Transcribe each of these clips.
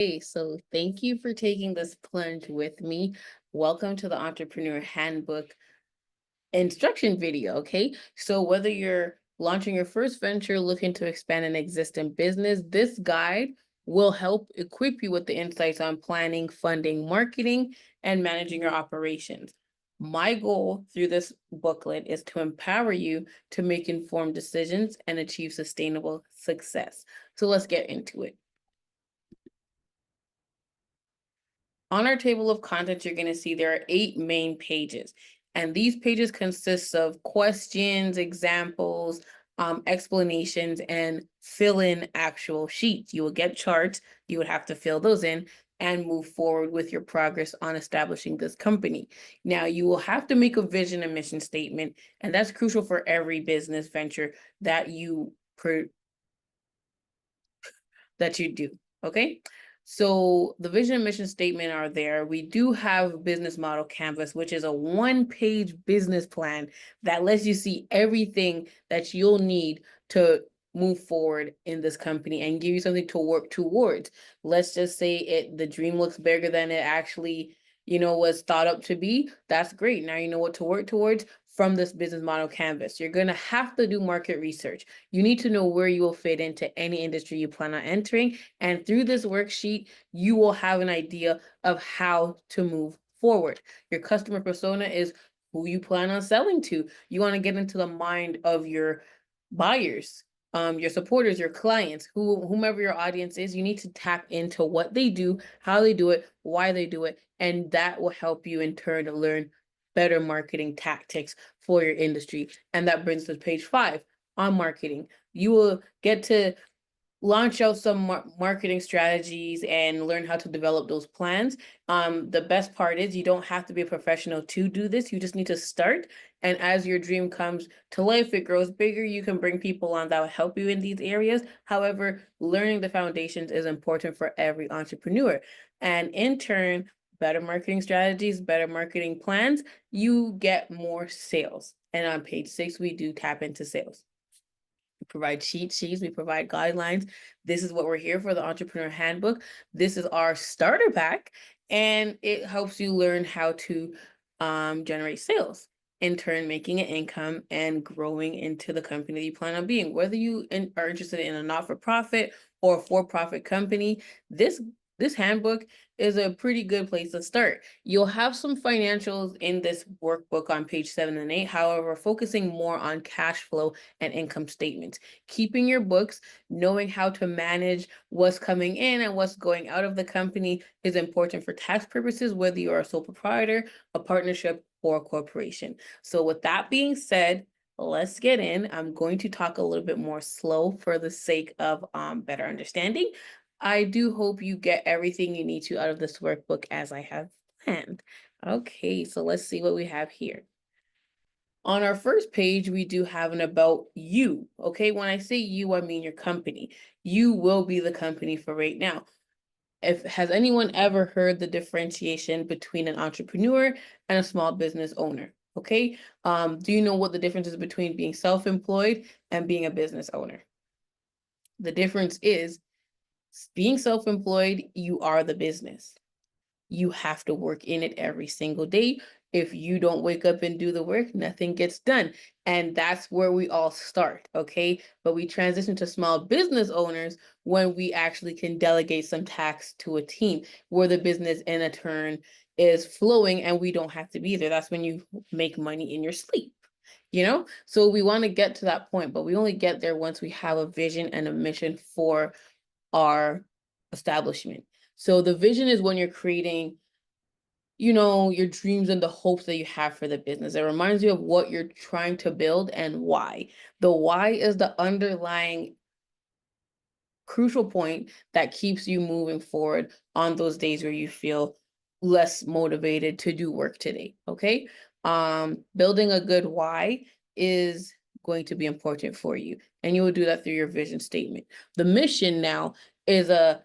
Hey, so thank you for taking this plunge with me. Welcome to the Entrepreneur Handbook instruction video, okay? So whether you're launching your first venture, looking to expand an existing business, this guide will help equip you with the insights on planning, funding, marketing, and managing your operations. My goal through this booklet is to empower you to make informed decisions and achieve sustainable success. So let's get into it. On our table of contents, you're going to see there are 8 main pages. And these pages consist of questions, examples, explanations, and fill in actual sheets. You will get charts. You would have to fill those in and move forward with your progress on establishing this company. Now, you will have to make a vision and mission statement, and that's crucial for every business venture that you do, okay? So the vision and mission statement are there. We do have business model canvas, which is a 1-page business plan that lets you see everything that you'll need to move forward in this company and give you something to work towards. Let's just say the dream looks bigger than it actually, was thought up to be. That's great. Now you know what to work towards from this business model canvas. You're going to have to do market research. You need to know where you will fit into any industry you plan on entering. And through this worksheet, you will have an idea of how to move forward. Your customer persona is who you plan on selling to. You want to get into the mind of your buyers, your supporters, your clients, whomever your audience is. You need to tap into what they do, how they do it, why they do it, and that will help you in turn to learn better marketing tactics for your industry. And that brings us to page 5 on marketing. You will get to launch out some marketing strategies and learn how to develop those plans. The best part is you don't have to be a professional to do this. You just need to start. And as your dream comes to life, it grows bigger. You can bring people on that will help you in these areas. However, learning the foundations is important for every entrepreneur. And in turn, better marketing strategies, better marketing plans, you get more sales. And on page 6, we do tap into sales. We provide cheat sheets, we provide guidelines. This is what we're here for, the Entrepreneur Handbook. This is our starter pack, and it helps you learn how to generate sales, in turn making an income and growing into the company that you plan on being. Whether you are interested in a not-for-profit or a for-profit company, this handbook is a pretty good place to start. You'll have some financials in this workbook on page 7 and 8. However, focusing more on cash flow and income statements. Keeping your books, knowing how to manage what's coming in and what's going out of the company is important for tax purposes, whether you are a sole proprietor, a partnership, or a corporation. So with that being said, let's get in. I'm going to talk a little bit more slow for the sake of better understanding. I do hope you get everything you need to out of this workbook as I have planned. Okay, so let's see what we have here. On our first page, we do have an about you. Okay, when I say you, I mean your company. You will be the company for right now. Has anyone ever heard the differentiation between an entrepreneur and a small business owner? Okay, do you know what the difference is between being self-employed and being a business owner? The difference is being self-employed, you are the business. You have to work in it every single day. If you don't wake up and do the work, nothing gets done. And that's where we all start, okay? But we transition to small business owners when we actually can delegate some tasks to a team, where the business in a turn is flowing and we don't have to be there. That's when you make money in your sleep. So we want to get to that point, but we only get there once we have a vision and a mission for our establishment. So the vision is when you're creating, your dreams and the hopes that you have for the business. It reminds you of what you're trying to build and why. The why is the underlying crucial point that keeps you moving forward on those days where you feel less motivated to do work today. Okay. Building a good why is going to be important for you, and you will do that through your vision statement. The mission now is a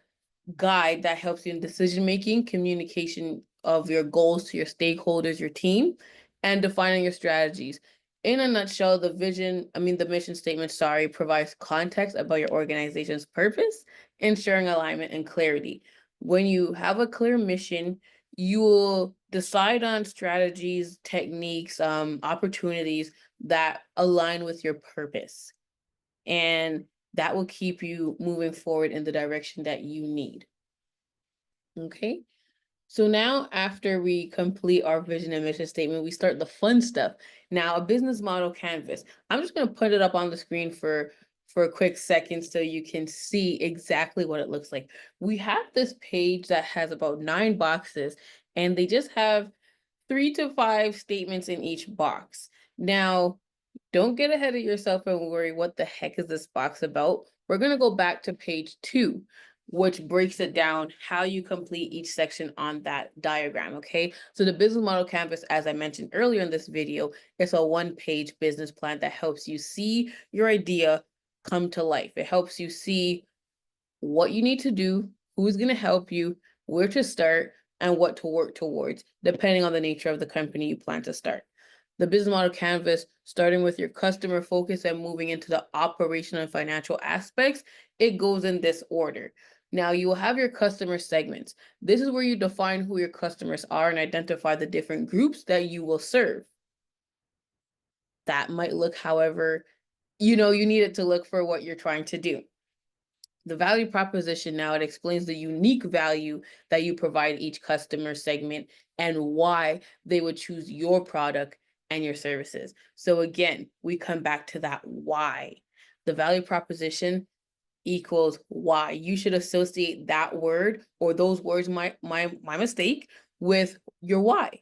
guide that helps you in decision making, communication of your goals to your stakeholders, your team, and defining your strategies. In a nutshell, the mission statement, provides context about your organization's purpose, ensuring alignment and clarity. When you have a clear mission, you will decide on strategies, techniques, opportunities that align with your purpose. And that will keep you moving forward in the direction that you need. Okay. So now after we complete our vision and mission statement, we start the fun stuff. Now, a business model canvas. I'm just going to put it up on the screen for a quick second so you can see exactly what it looks like. We have this page that has about 9 boxes, and they just have 3 to 5 statements in each box. Now, don't get ahead of yourself and worry, what the heck is this box about? We're going to go back to page 2, which breaks it down how you complete each section on that diagram, okay? So the business model canvas, as I mentioned earlier in this video, is a 1-page business plan that helps you see your idea come to life. It helps you see what you need to do, who's going to help you, where to start, and what to work towards, depending on the nature of the company you plan to start. The business model canvas, starting with your customer focus and moving into the operational and financial aspects, it goes in this order. Now you will have your customer segments. This is where you define who your customers are and identify the different groups that you will serve. That might look however, you need it to look for what you're trying to do. The value proposition, now it explains the unique value that you provide each customer segment and why they would choose your product and your services. So again, we come back to that why. The value proposition equals why. You should associate that word or those words, my mistake, with your why.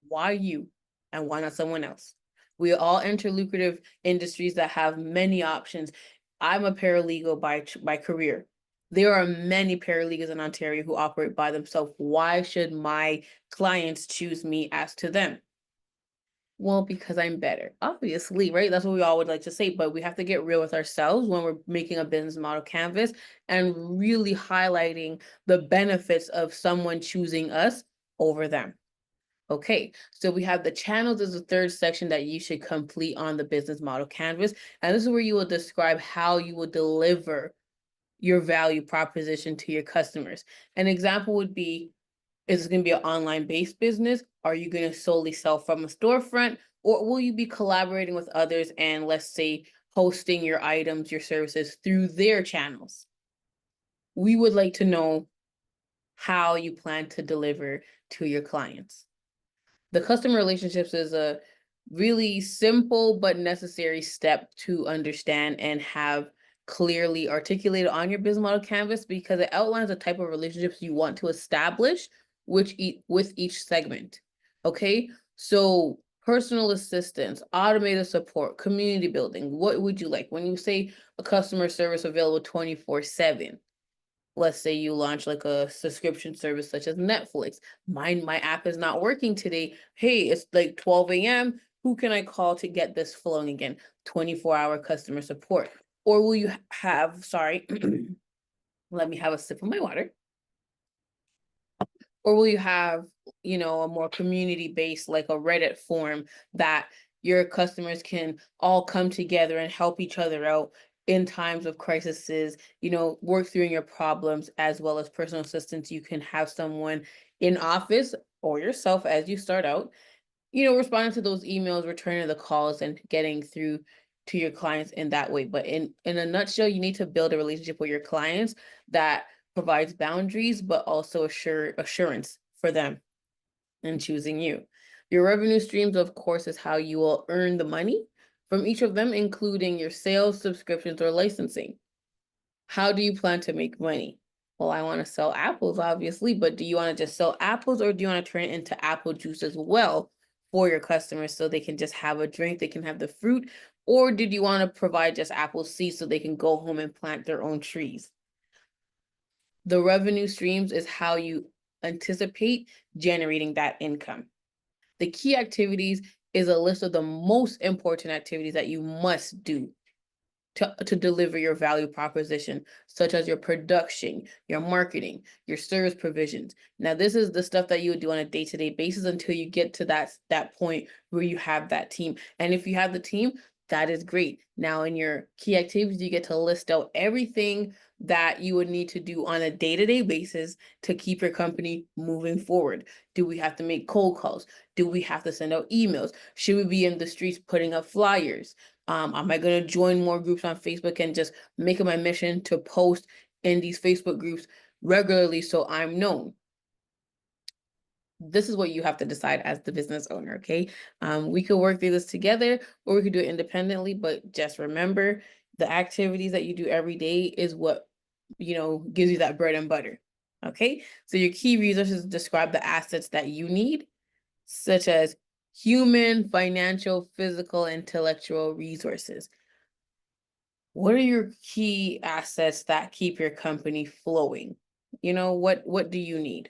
Why you and why not someone else? We all enter lucrative industries that have many options. I'm a paralegal by career. There are many paralegals in Ontario who operate by themselves. Why should my clients choose me as to them? Well, because I'm better, obviously, right? That's what we all would like to say, but we have to get real with ourselves when we're making a business model canvas and really highlighting the benefits of someone choosing us over them. Okay, so we have the channels as the third section that you should complete on the business model canvas. And this is where you will describe how you will deliver your value proposition to your customers. An example would be, is it going to be an online-based business? Are you going to solely sell from a storefront? Or will you be collaborating with others and, let's say, hosting your items, your services through their channels? We would like to know how you plan to deliver to your clients. The customer relationships is a really simple but necessary step to understand and have clearly articulated on your business model canvas, because it outlines the type of relationships you want to establish with each segment. Okay, so personal assistance, automated support, community building. What would you like when you say a customer service available 24/7? Let's say you launch like a subscription service such as Netflix. My app is not working today. Hey, it's like 12 a.m. Who can I call to get this flowing again? 24-hour customer support. Or will you have, sorry, let me have a sip of my water. Or will you have, a more community-based, like a Reddit forum that your customers can all come together and help each other out in times of crises, work through your problems, as well as personal assistance. You can have someone in office or yourself as you start out, responding to those emails, returning the calls, and getting through to your clients in that way. But in a nutshell, you need to build a relationship with your clients that provides boundaries, but also assurance for them in choosing you. Your revenue streams, of course, is how you will earn the money from each of them, including your sales, subscriptions, or licensing. How do you plan to make money? Well, I want to sell apples, obviously, but do you want to just sell apples, or do you want to turn it into apple juice as well for your customers so they can just have a drink, they can have the fruit? Or did you want to provide just apple seeds so they can go home and plant their own trees? The revenue streams is how you anticipate generating that income. The key activities is a list of the most important activities that you must do to deliver your value proposition, such as your production, your marketing, your service provisions. Now, this is the stuff that you would do on a day-to-day basis until you get to that point where you have that team. And if you have the team, that is great. Now, in your key activities, you get to list out everything that you would need to do on a day-to-day basis to keep your company moving forward? Do we have to make cold calls? Do we have to send out emails? Should we be in the streets putting up flyers? Am I going to join more groups on Facebook and just make it my mission to post in these Facebook groups regularly so I'm known? This is what you have to decide as the business owner, okay? We could work through this together or we could do it independently, but just remember the activities that you do every day is what, gives you that bread and butter, okay? So your key resources describe the assets that you need, such as human, financial, physical, intellectual resources. What are your key assets that keep your company flowing? What do you need?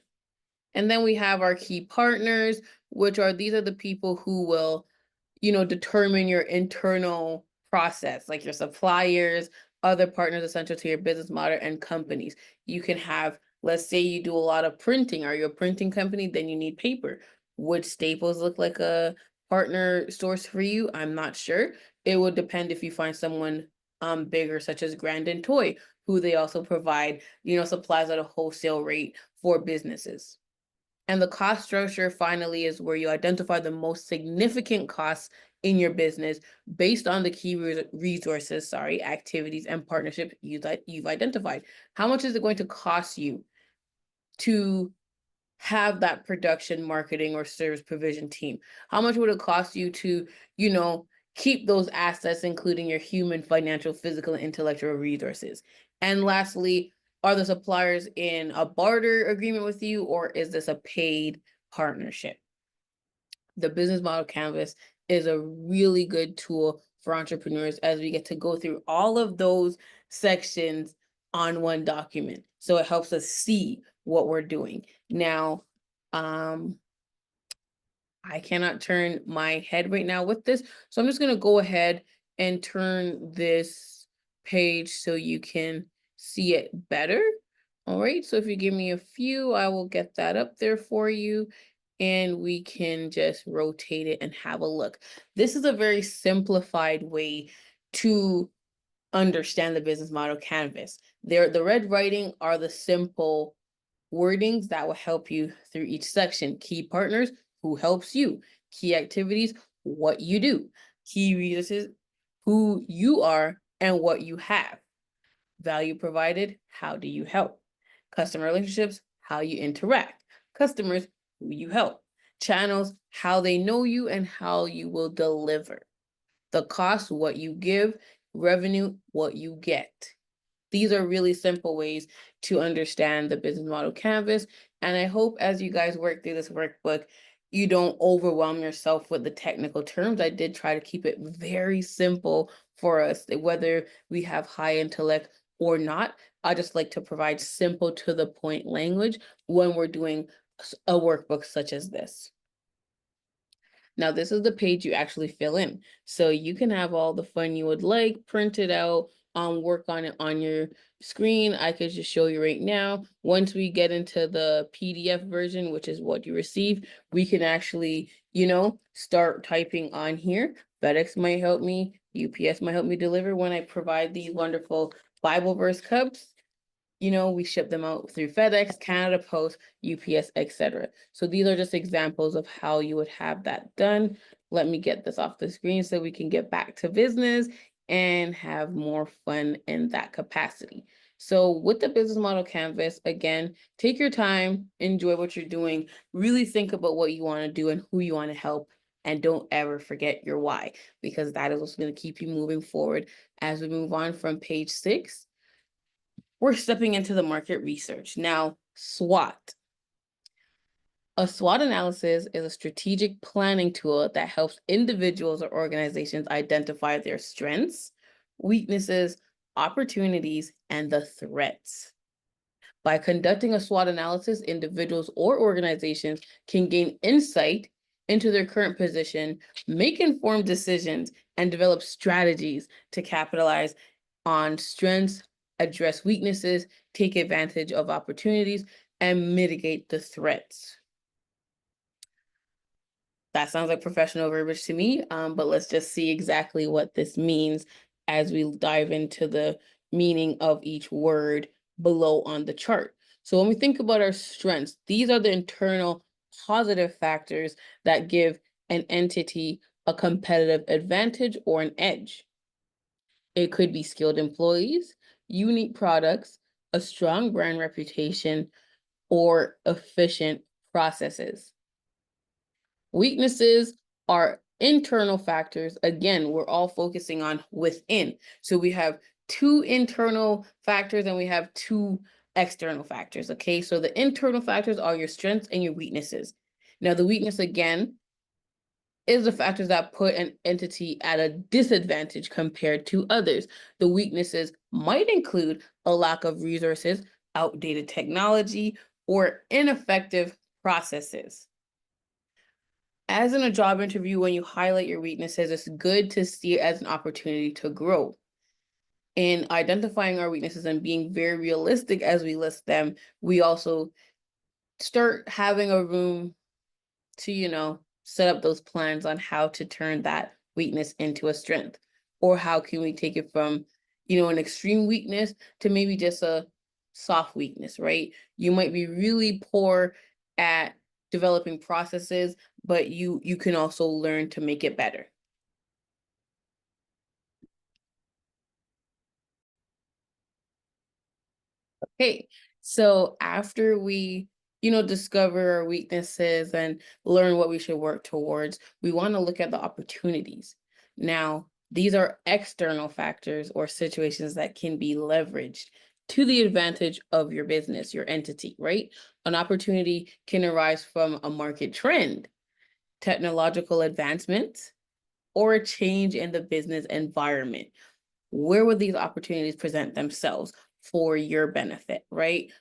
And then we have our key partners, these are the people who will, determine your internal process, like your suppliers, other partners essential to your business model, and companies. You can have, let's say you do a lot of printing. Are you a printing company? Then you need paper. Would Staples look like a partner source for you? I'm not sure. It would depend if you find someone bigger, such as Grandin Toy, who they also provide, supplies at a wholesale rate for businesses. And the cost structure finally is where you identify the most significant costs in your business based on the key resources, activities and partnerships you've identified. How much is it going to cost you to have that production, marketing, or service provision team? How much would it cost you to, keep those assets, including your human, financial, physical, and intellectual resources? And lastly, are the suppliers in a barter agreement with you, or is this a paid partnership? The business model canvas is a really good tool for entrepreneurs as we get to go through all of those sections on one document. So it helps us see what we're doing. Now, I cannot turn my head right now with this. So I'm just going to go ahead and turn this page so you can see it better. All right. So if you give me a few, I will get that up there for you and we can just rotate it and have a look. This is a very simplified way to understand the business model canvas. The red writing are the simple wordings that will help you through each section. Key partners, who helps you. Key activities, what you do. Key resources, who you are and what you have. Value provided, how do you help? Customer relationships, how you interact. Customers, who you help. Channels, how they know you and how you will deliver. The cost, what you give. Revenue, what you get. These are really simple ways to understand the business model canvas. And I hope as you guys work through this workbook, you don't overwhelm yourself with the technical terms. I did try to keep it very simple for us, whether we have high intellect or not. I just like to provide simple to the point language when we're doing a workbook such as this. Now, this is the page you actually fill in. So you can have all the fun you would like, print it out, work on it on your screen. I could just show you right now. Once we get into the PDF version, which is what you receive, we can actually, start typing on here. FedEx might help me. UPS might help me deliver when I provide these wonderful Bible verse cups. We ship them out through FedEx, Canada Post, UPS, etc. So these are just examples of how you would have that done. Let me get this off the screen so we can get back to business and have more fun in that capacity. So with the business model canvas, again, take your time, enjoy what you're doing, really think about what you want to do and who you want to help. And don't ever forget your why, because that is what's going to keep you moving forward. As we move on from page 6, we're stepping into the market research. Now, SWOT. A SWOT analysis is a strategic planning tool that helps individuals or organizations identify their strengths, weaknesses, opportunities, and the threats. By conducting a SWOT analysis, individuals or organizations can gain insight into their current position, make informed decisions, and develop strategies to capitalize on strengths, address weaknesses, take advantage of opportunities, and mitigate the threats. That sounds like professional verbiage to me, but let's just see exactly what this means as we dive into the meaning of each word below on the chart. So when we think about our strengths, these are the internal positive factors that give an entity a competitive advantage or an edge. It could be skilled employees, unique products, a strong brand reputation, or efficient processes. Weaknesses are internal factors. Again, we're all focusing on within. So we have two internal factors and we have two external factors, okay? So the internal factors are your strengths and your weaknesses. Now, the weakness, again, is the factors that put an entity at a disadvantage compared to others. The weaknesses might include a lack of resources, outdated technology, or ineffective processes. As in a job interview, when you highlight your weaknesses, it's good to see it as an opportunity to grow. In identifying our weaknesses and being very realistic as we list them, we also start having a room to, set up those plans on how to turn that weakness into a strength. Or how can we take it from, an extreme weakness to maybe just a soft weakness, right? You might be really poor at developing processes, but you can also learn to make it better. Okay, so after we, discover our weaknesses and learn what we should work towards, we want to look at the opportunities. Now, these are external factors or situations that can be leveraged to the advantage of your business, your entity, right? An opportunity can arise from a market trend, technological advancements, or a change in the business environment. Where would these opportunities present themselves for your benefit, right?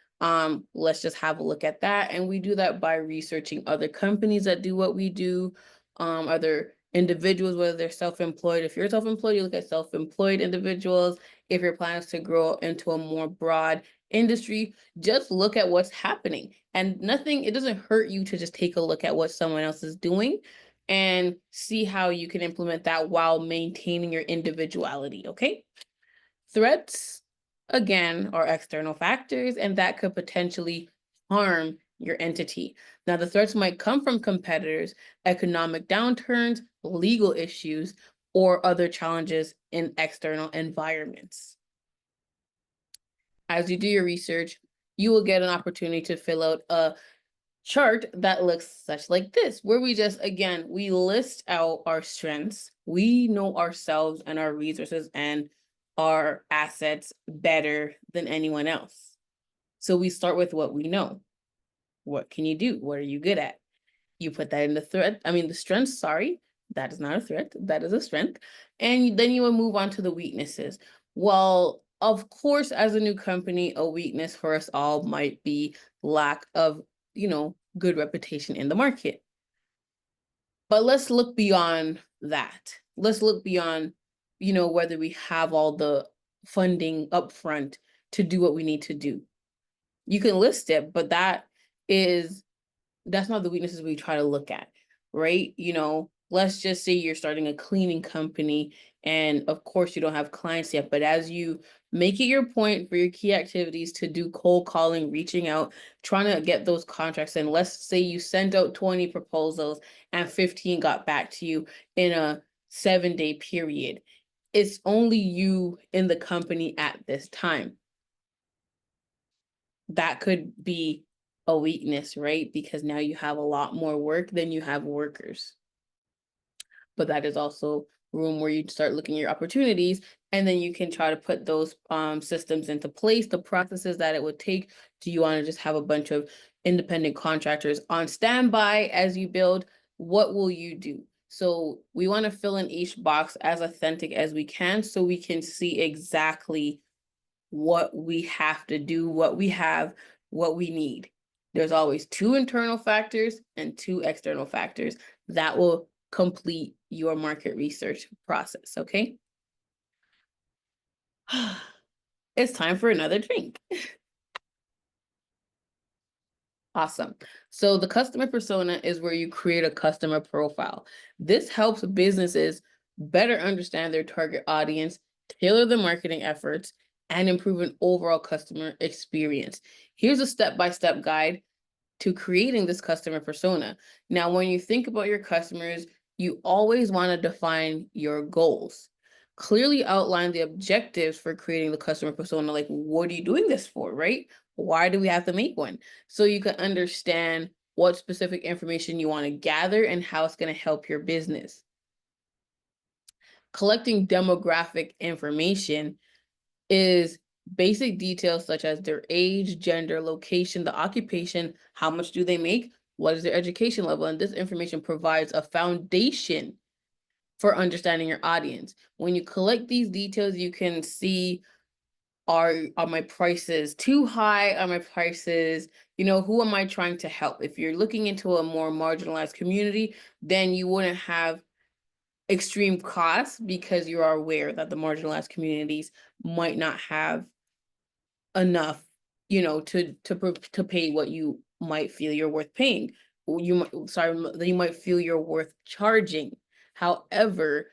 Let's just have a look at that. And we do that by researching other companies that do what we do, other individuals, whether they're self-employed. If you're self-employed, you look at self-employed individuals. If your plan is to grow into a more broad industry, just look at what's happening. And it doesn't hurt you to just take a look at what someone else is doing and see how you can implement that while maintaining your individuality, okay? Threats, again, are external factors, and that could potentially harm your entity. Now, the threats might come from competitors, economic downturns, legal issues, or other challenges in external environments. As you do your research, you will get an opportunity to fill out a chart that looks such like this, where we just, again, we list out our strengths. We know ourselves and our resources and our assets better than anyone else. So we start with what we know. What can you do? What are you good at? You put that in the strengths, sorry, that is not a threat, that is a strength. And then you will move on to the weaknesses. Well, of course, as a new company, a weakness for us all might be lack of, good reputation in the market. But let's look beyond that. Let's look beyond, whether we have all the funding upfront to do what we need to do. You can list it, but that's not the weaknesses we try to look at, right? Let's just say you're starting a cleaning company and of course you don't have clients yet, but as you make it your point for your key activities to do cold calling, reaching out, trying to get those contracts in, let's say you sent out 20 proposals and 15 got back to you in a 7-day period. It's only you in the company at this time. That could be a weakness, right? Because now you have a lot more work than you have workers. But that is also room where you start looking at your opportunities, and then you can try to put those systems into place, the processes that it would take. Do you want to just have a bunch of independent contractors on standby as you build? What will you do? So we want to fill in each box as authentic as we can so we can see exactly what we have to do, what we have, what we need. There's always 2 internal factors and 2 external factors that will complete your market research process, okay? It's time for another drink. Awesome. So the customer persona is where you create a customer profile. This helps businesses better understand their target audience, tailor the marketing efforts, and improve an overall customer experience. Here's a step-by-step guide to creating this customer persona. Now, when you think about your customers, you always want to define your goals. Clearly outline the objectives for creating the customer persona. Like, what are you doing this for, right? Why do we have to make one? So you can understand what specific information you want to gather and how it's going to help your business. Collecting demographic information is basic details such as their age, gender, location, the occupation, how much do they make, what is their education level, and this information provides a foundation for understanding your audience. When you collect these details, you can see, are my prices too high? Are my prices, who am I trying to help? If you're looking into a more marginalized community, then you wouldn't have extreme costs because you are aware that the marginalized communities might not have enough, to pay what you might feel you're worth paying. You might feel you're worth charging. However,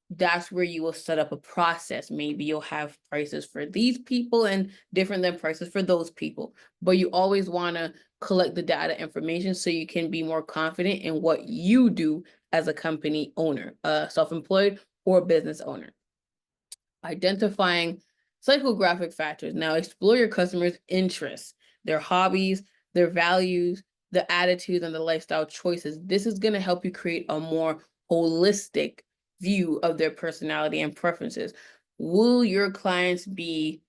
that's where you will set up a process. Maybe you'll have prices for these people and different than prices for those people. But you always want to collect the data information so you can be more confident in what you do as a company owner, self-employed or business owner. Identifying psychographic factors. Now, explore your customers' interests, their hobbies, their values, the attitudes, and the lifestyle choices. This is going to help you create a more holistic view of their personality and preferences. Will your clients be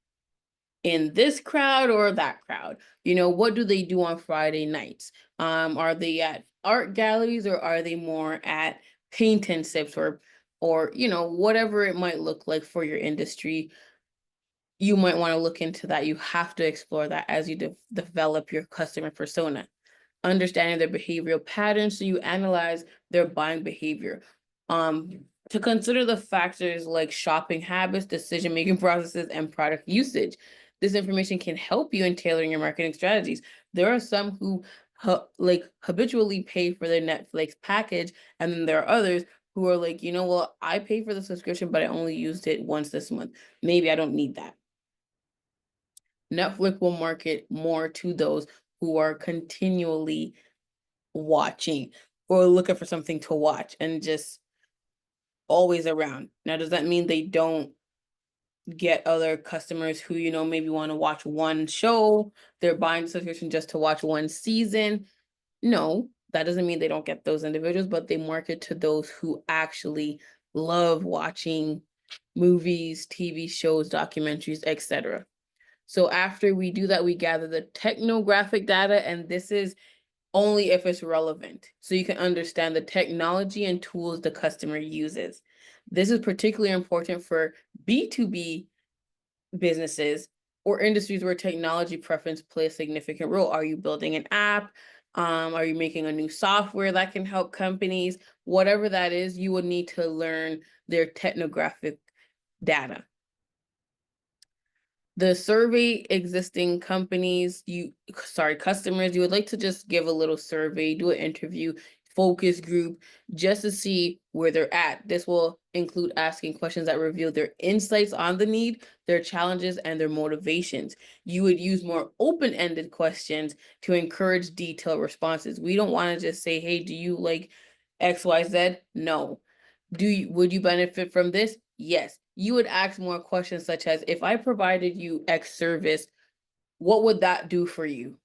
in this crowd or that crowd? What do they do on Friday nights? Are they at art galleries or are they more at paint and sips or whatever it might look like for your industry? You might want to look into that. You have to explore that as you develop your customer persona. Understanding their behavioral patterns, so you analyze their buying behavior. To consider the factors like shopping habits, decision-making processes, and product usage. This information can help you in tailoring your marketing strategies. There are some who habitually pay for their Netflix package, and then there are others who are like, well, I pay for the subscription, but I only used it once this month. Maybe I don't need that. Netflix will market more to those who are continually watching or looking for something to watch and just always around. Now, does that mean they don't get other customers who, maybe want to watch one show? They're buying the subscription just to watch one season? No, that doesn't mean they don't get those individuals, but they market to those who actually love watching movies, TV shows, documentaries, etc. So after we do that, we gather the technographic data, and this is only if it's relevant. So you can understand the technology and tools the customer uses. This is particularly important for B2B businesses or industries where technology preference plays a significant role. Are you building an app? Are you making a new software that can help companies? Whatever that is, you will need to learn their technographic data. The survey existing customers, you would like to just give a little survey, do an interview, focus group, just to see where they're at. This will include asking questions that reveal their insights on the need, their challenges, and their motivations. You would use more open-ended questions to encourage detailed responses. We don't want to just say, hey, do you like XYZ? No. Would you benefit from this? Yes. You would ask more questions such as, if I provided you X service, what would that do for you?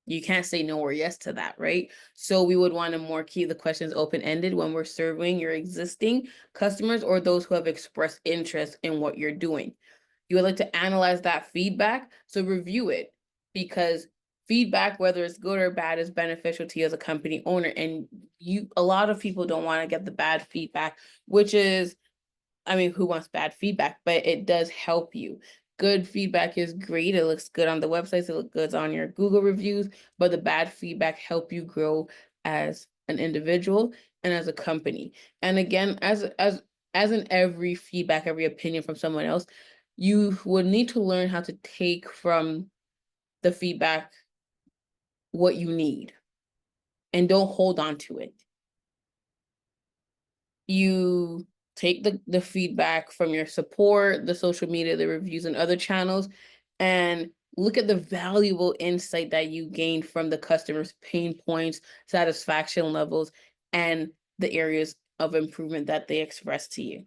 You can't say no or yes to that, right? So we would want to more keep the questions open-ended when we're surveying your existing customers or those who have expressed interest in what you're doing. You would like to analyze that feedback, so review it, because feedback, whether it's good or bad, is beneficial to you as a company owner. And a lot of people don't want to get the bad feedback, which is, who wants bad feedback? But it does help you. Good feedback is great. It looks good on the websites. It looks good on your Google reviews, but the bad feedback help you grow as an individual and as a company. And again, as in every feedback, every opinion from someone else, you would need to learn how to take from the feedback what you need and don't hold on to it. You take the feedback from your support, the social media, the reviews, and other channels, and look at the valuable insight that you gained from the customer's pain points, satisfaction levels, and the areas of improvement that they express to you.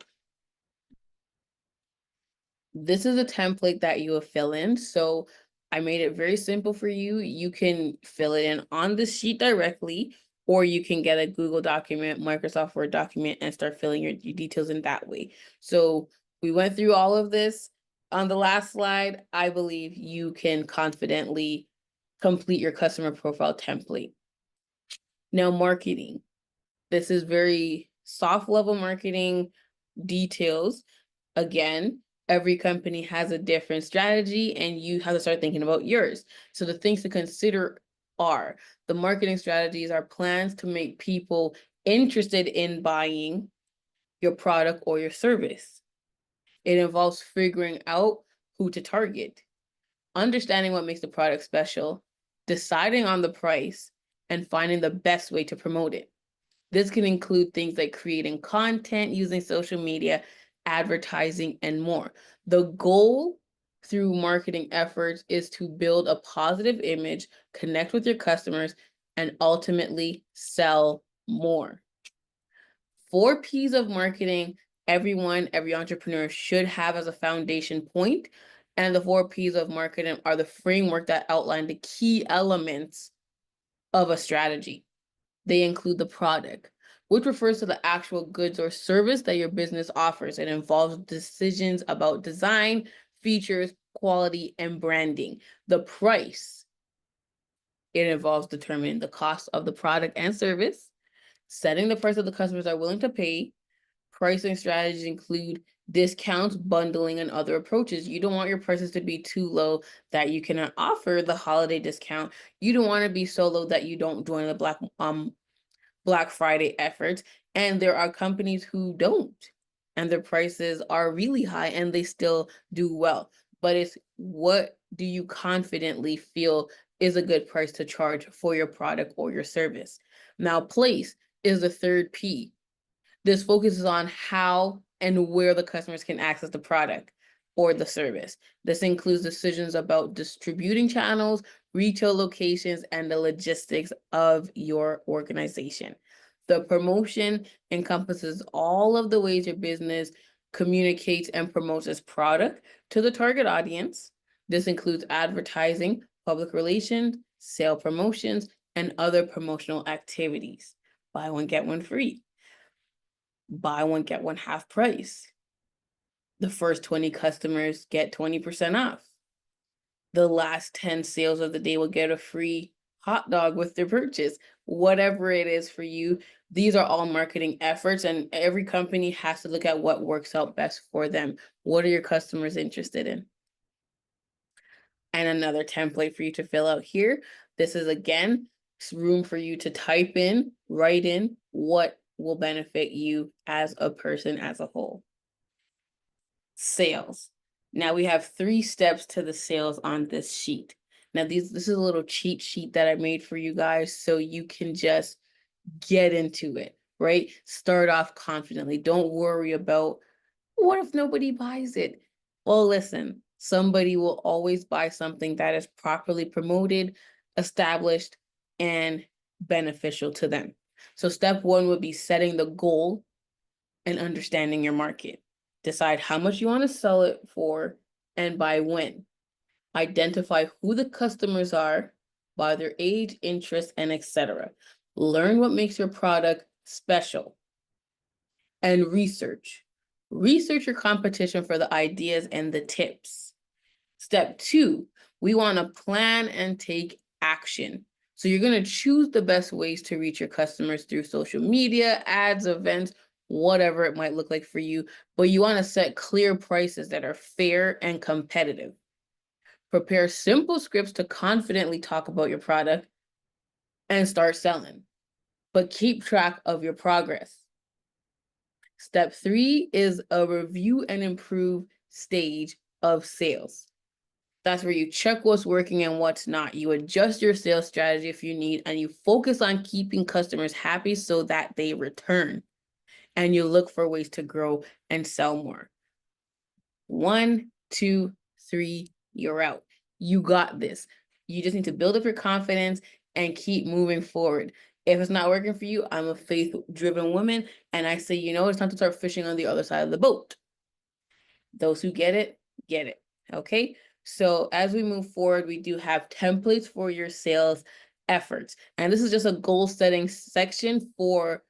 This is a template that you will fill in. So I made it very simple for you. You can fill it in on the sheet directly, or you can get a Google document, Microsoft Word document, and start filling your details in that way. So we went through all of this. On the last slide, I believe you can confidently complete your customer profile template. Now, marketing. This is very soft level marketing details. Again, every company has a different strategy and you have to start thinking about yours. So the things to consider are the marketing strategies are plans to make people interested in buying your product or your service. It involves figuring out who to target, understanding what makes the product special, deciding on the price, and finding the best way to promote it. This can include things like creating content, using social media, advertising, and more. The goal through marketing efforts is to build a positive image, connect with your customers, and ultimately sell more. 4 P's of marketing, every entrepreneur should have as a foundation point. And the 4 P's of marketing are the framework that outline the key elements of a strategy. They include the product, which refers to the actual goods or service that your business offers. It involves decisions about design, features, quality, and branding. The price, it involves determining the cost of the product and service, setting the price that the customers are willing to pay. Pricing strategies include discounts, bundling, and other approaches. You don't want your prices to be too low that you cannot offer the holiday discount. You don't want to be so low that you don't join the Black Friday efforts. And there are companies who don't, and their prices are really high and they still do well. But it's what do you confidently feel is a good price to charge for your product or your service? Now, place is the 3rd P. This focuses on how and where the customers can access the product or the service. This includes decisions about distributing channels, retail locations, and the logistics of your organization. The promotion encompasses all of the ways your business communicates and promotes its product to the target audience. This includes advertising, public relations, sale promotions, and other promotional activities. Buy one, get one free. Buy one, get one half price. The first 20 customers get 20% off. The last 10 sales of the day will get a free hot dog with their purchase. Whatever it is for you, these are all marketing efforts, and every company has to look at what works out best for them. What are your customers interested in? And another template for you to fill out here. This is, again, room for you to type in, write in what will benefit you as a person as a whole. Sales. Now we have 3 steps to the sales on this sheet. Now this is a little cheat sheet that I made for you guys so you can just get into it, right? Start off confidently. Don't worry about what if nobody buys it? Well, listen, somebody will always buy something that is properly promoted, established, and beneficial to them. So step 1 would be setting the goal and understanding your market. Decide how much you want to sell it for and by when. Identify who the customers are by their age, interests, and etc. Learn what makes your product special. And research. Research your competition for the ideas and the tips. Step 2, we want to plan and take action. So you're going to choose the best ways to reach your customers through social media, ads, events, whatever it might look like for you, but you want to set clear prices that are fair and competitive. Prepare simple scripts to confidently talk about your product and start selling, but keep track of your progress. Step 3 is a review and improve stage of sales. That's where you check what's working and what's not. You adjust your sales strategy if you need, and you focus on keeping customers happy so that they return. and you look for ways to grow and sell more. 1, 2, 3, you're out. You got this. You just need to build up your confidence and keep moving forward. If it's not working for you, I'm a faith-driven woman, and I say, it's time to start fishing on the other side of the boat. Those who get it, get it. Okay? So as we move forward, we do have templates for your sales efforts. And this is just a goal setting section for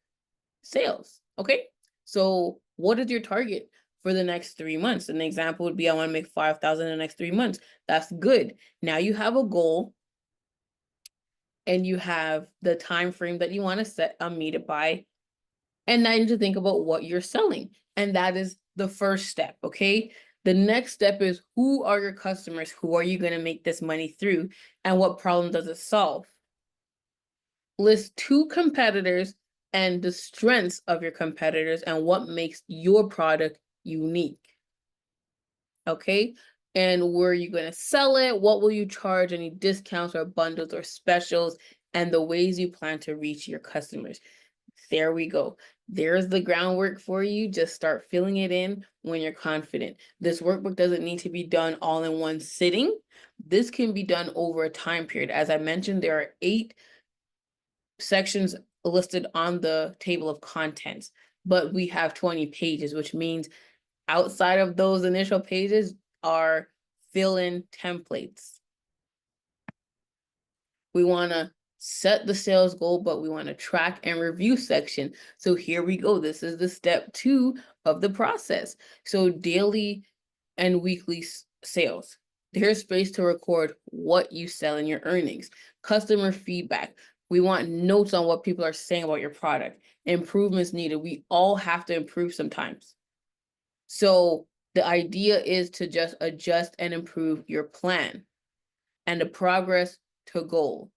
sales. Okay? So what is your target for the next 3 months? An example would be I want to make 5,000 in the next 3 months. That's good. Now you have a goal and you have the time frame that you want to set meet it by. And now you need to think about what you're selling. And that is the first step, okay? The next step is, who are your customers? Who are you going to make this money through? And what problem does it solve? List 2 competitors and the strengths of your competitors and what makes your product unique. Okay? And where are you going to sell it? What will you charge? Any discounts or bundles or specials? And the ways you plan to reach your customers. There we go. There's the groundwork for you. Just start filling it in when you're confident. This workbook doesn't need to be done all in one sitting. This can be done over a time period. As I mentioned, there are 8 sections listed on the table of contents, but we have 20 pages, which means outside of those initial pages are fill-in templates. We want to set the sales goal, but we want to track and review section. So here we go. This is the step 2 of the process. So daily and weekly sales. There's space to record what you sell and your earnings. Customer feedback. We want notes on what people are saying about your product. Improvements needed. We all have to improve sometimes. So the idea is to just adjust and improve your plan and the progress to goal.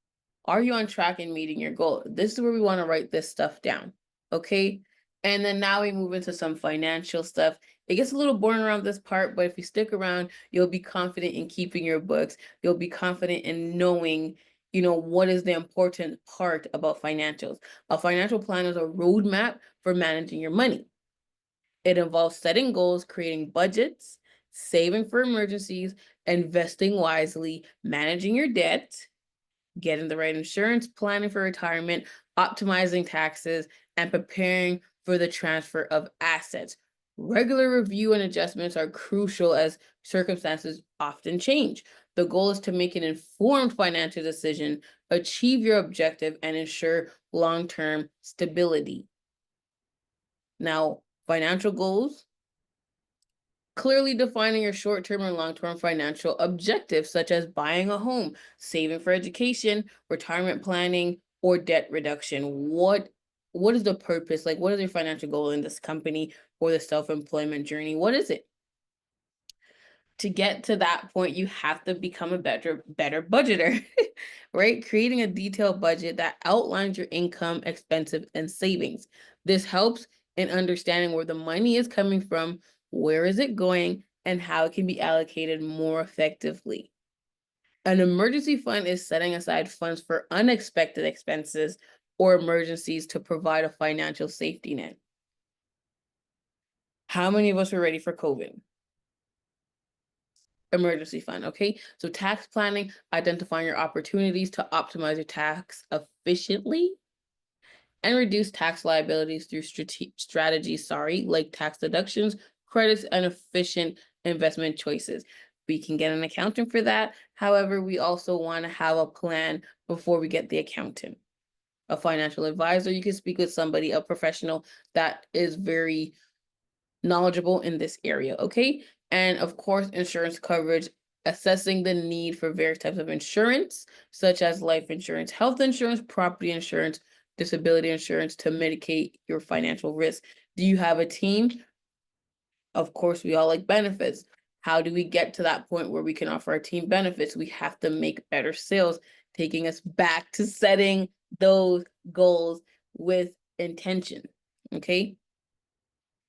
Are you on track in meeting your goal? This is where we want to write this stuff down, okay? And then now we move into some financial stuff. It gets a little boring around this part, but if you stick around, you'll be confident in keeping your books. You'll be confident in knowing, what is the important part about financials. A financial plan is a roadmap for managing your money. It involves setting goals, creating budgets, saving for emergencies, investing wisely, managing your debt, getting the right insurance, planning for retirement, optimizing taxes, and preparing for the transfer of assets. Regular review and adjustments are crucial as circumstances often change. The goal is to make an informed financial decision, achieve your objective, and ensure long-term stability. Now, financial goals. Clearly defining your short-term and long-term financial objectives, such as buying a home, saving for education, retirement planning, or debt reduction. What is the purpose? Like, what is your financial goal in this company or the self-employment journey? What is it? To get to that point, you have to become a better budgeter, right? Creating a detailed budget that outlines your income, expenses, and savings. This helps in understanding where the money is coming from, where is it going, and how it can be allocated more effectively. An emergency fund is setting aside funds for unexpected expenses or emergencies to provide a financial safety net. How many of us were ready for COVID? Emergency fund, okay? So tax planning, identifying your opportunities to optimize your tax efficiently and reduce tax liabilities through strategies, like tax deductions, credits, and efficient investment choices. We can get an accountant for that. However, we also want to have a plan before we get the accountant. A financial advisor, you can speak with somebody, a professional that is very knowledgeable in this area, okay? And of course, insurance coverage, assessing the need for various types of insurance, such as life insurance, health insurance, property insurance, disability insurance to mitigate your financial risk. Do you have a team? Of course, we all like benefits. How do we get to that point where we can offer our team benefits? We have to make better sales, taking us back to setting those goals with intention, okay?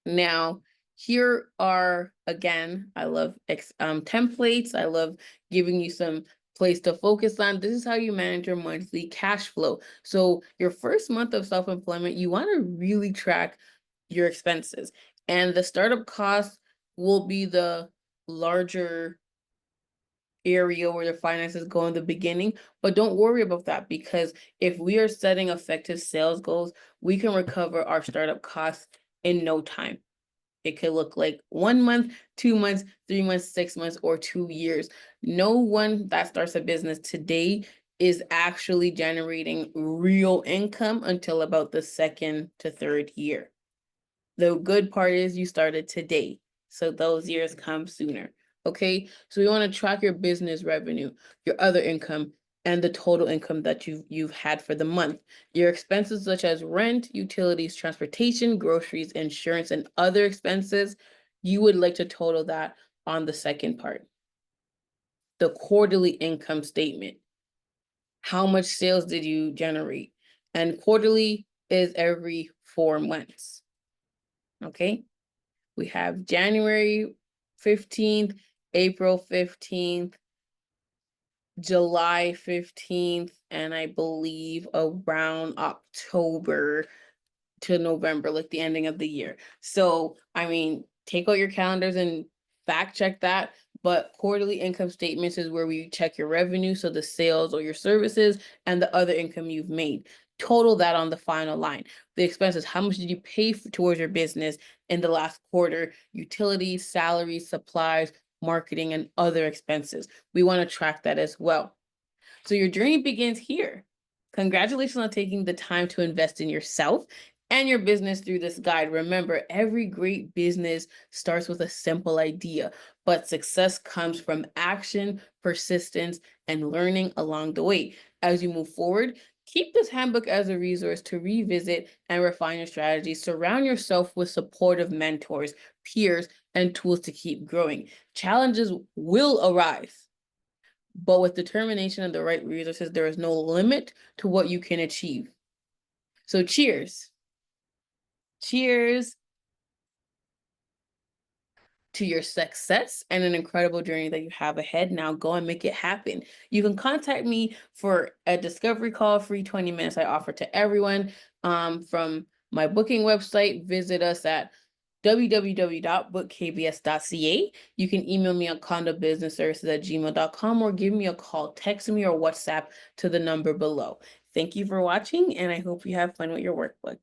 Now, here are, again, I love templates. I love giving you some place to focus on. This is how you manage your monthly cash flow. So your first month of self-employment, you want to really track your expenses. And the startup cost will be the larger area where the finances go in the beginning, but don't worry about that, because if we are setting effective sales goals, we can recover our startup costs in no time. It could look like 1 month, 2 months, 3 months, 6 months, or 2 years. No one that starts a business today is actually generating real income until about the 2nd to 3rd year. The good part is you started today, so those years come sooner. Okay, so we want to track your business revenue, your other income, and the total income that you've had for the month. Your expenses such as rent, utilities, transportation, groceries, insurance, and other expenses, you would like to total that on the second part. The quarterly income statement. How much sales did you generate? And quarterly is every 4 months. Okay, we have January 15th, April 15th, July 15th, and I believe around October to November, like the ending of the year. So, I mean, take out your calendars and fact check that. But quarterly income statements is where we check your revenue, so the sales or your services and the other income you've made. Total that on the final line. The expenses, how much did you pay towards your business in the last quarter? Utilities, salaries, supplies, marketing, and other expenses. We want to track that as well. So your journey begins here. Congratulations on taking the time to invest in yourself and your business through this guide. Remember, every great business starts with a simple idea, but success comes from action, persistence, and learning along the way. As you move forward, keep this handbook as a resource to revisit and refine your strategies. Surround yourself with supportive mentors, peers, and tools to keep growing. Challenges will arise, but with determination and the right resources, there is no limit to what you can achieve. So cheers. Cheers to your success and an incredible journey that you have ahead. Now go and make it happen. You can contact me for a discovery call, free 20 minutes I offer to everyone. From my booking website, visit us at www.bookkbs.ca. You can email me at condobusinessservices@gmail.com or give me a call, text me, or WhatsApp to the number below. Thank you for watching, and I hope you have fun with your workbook.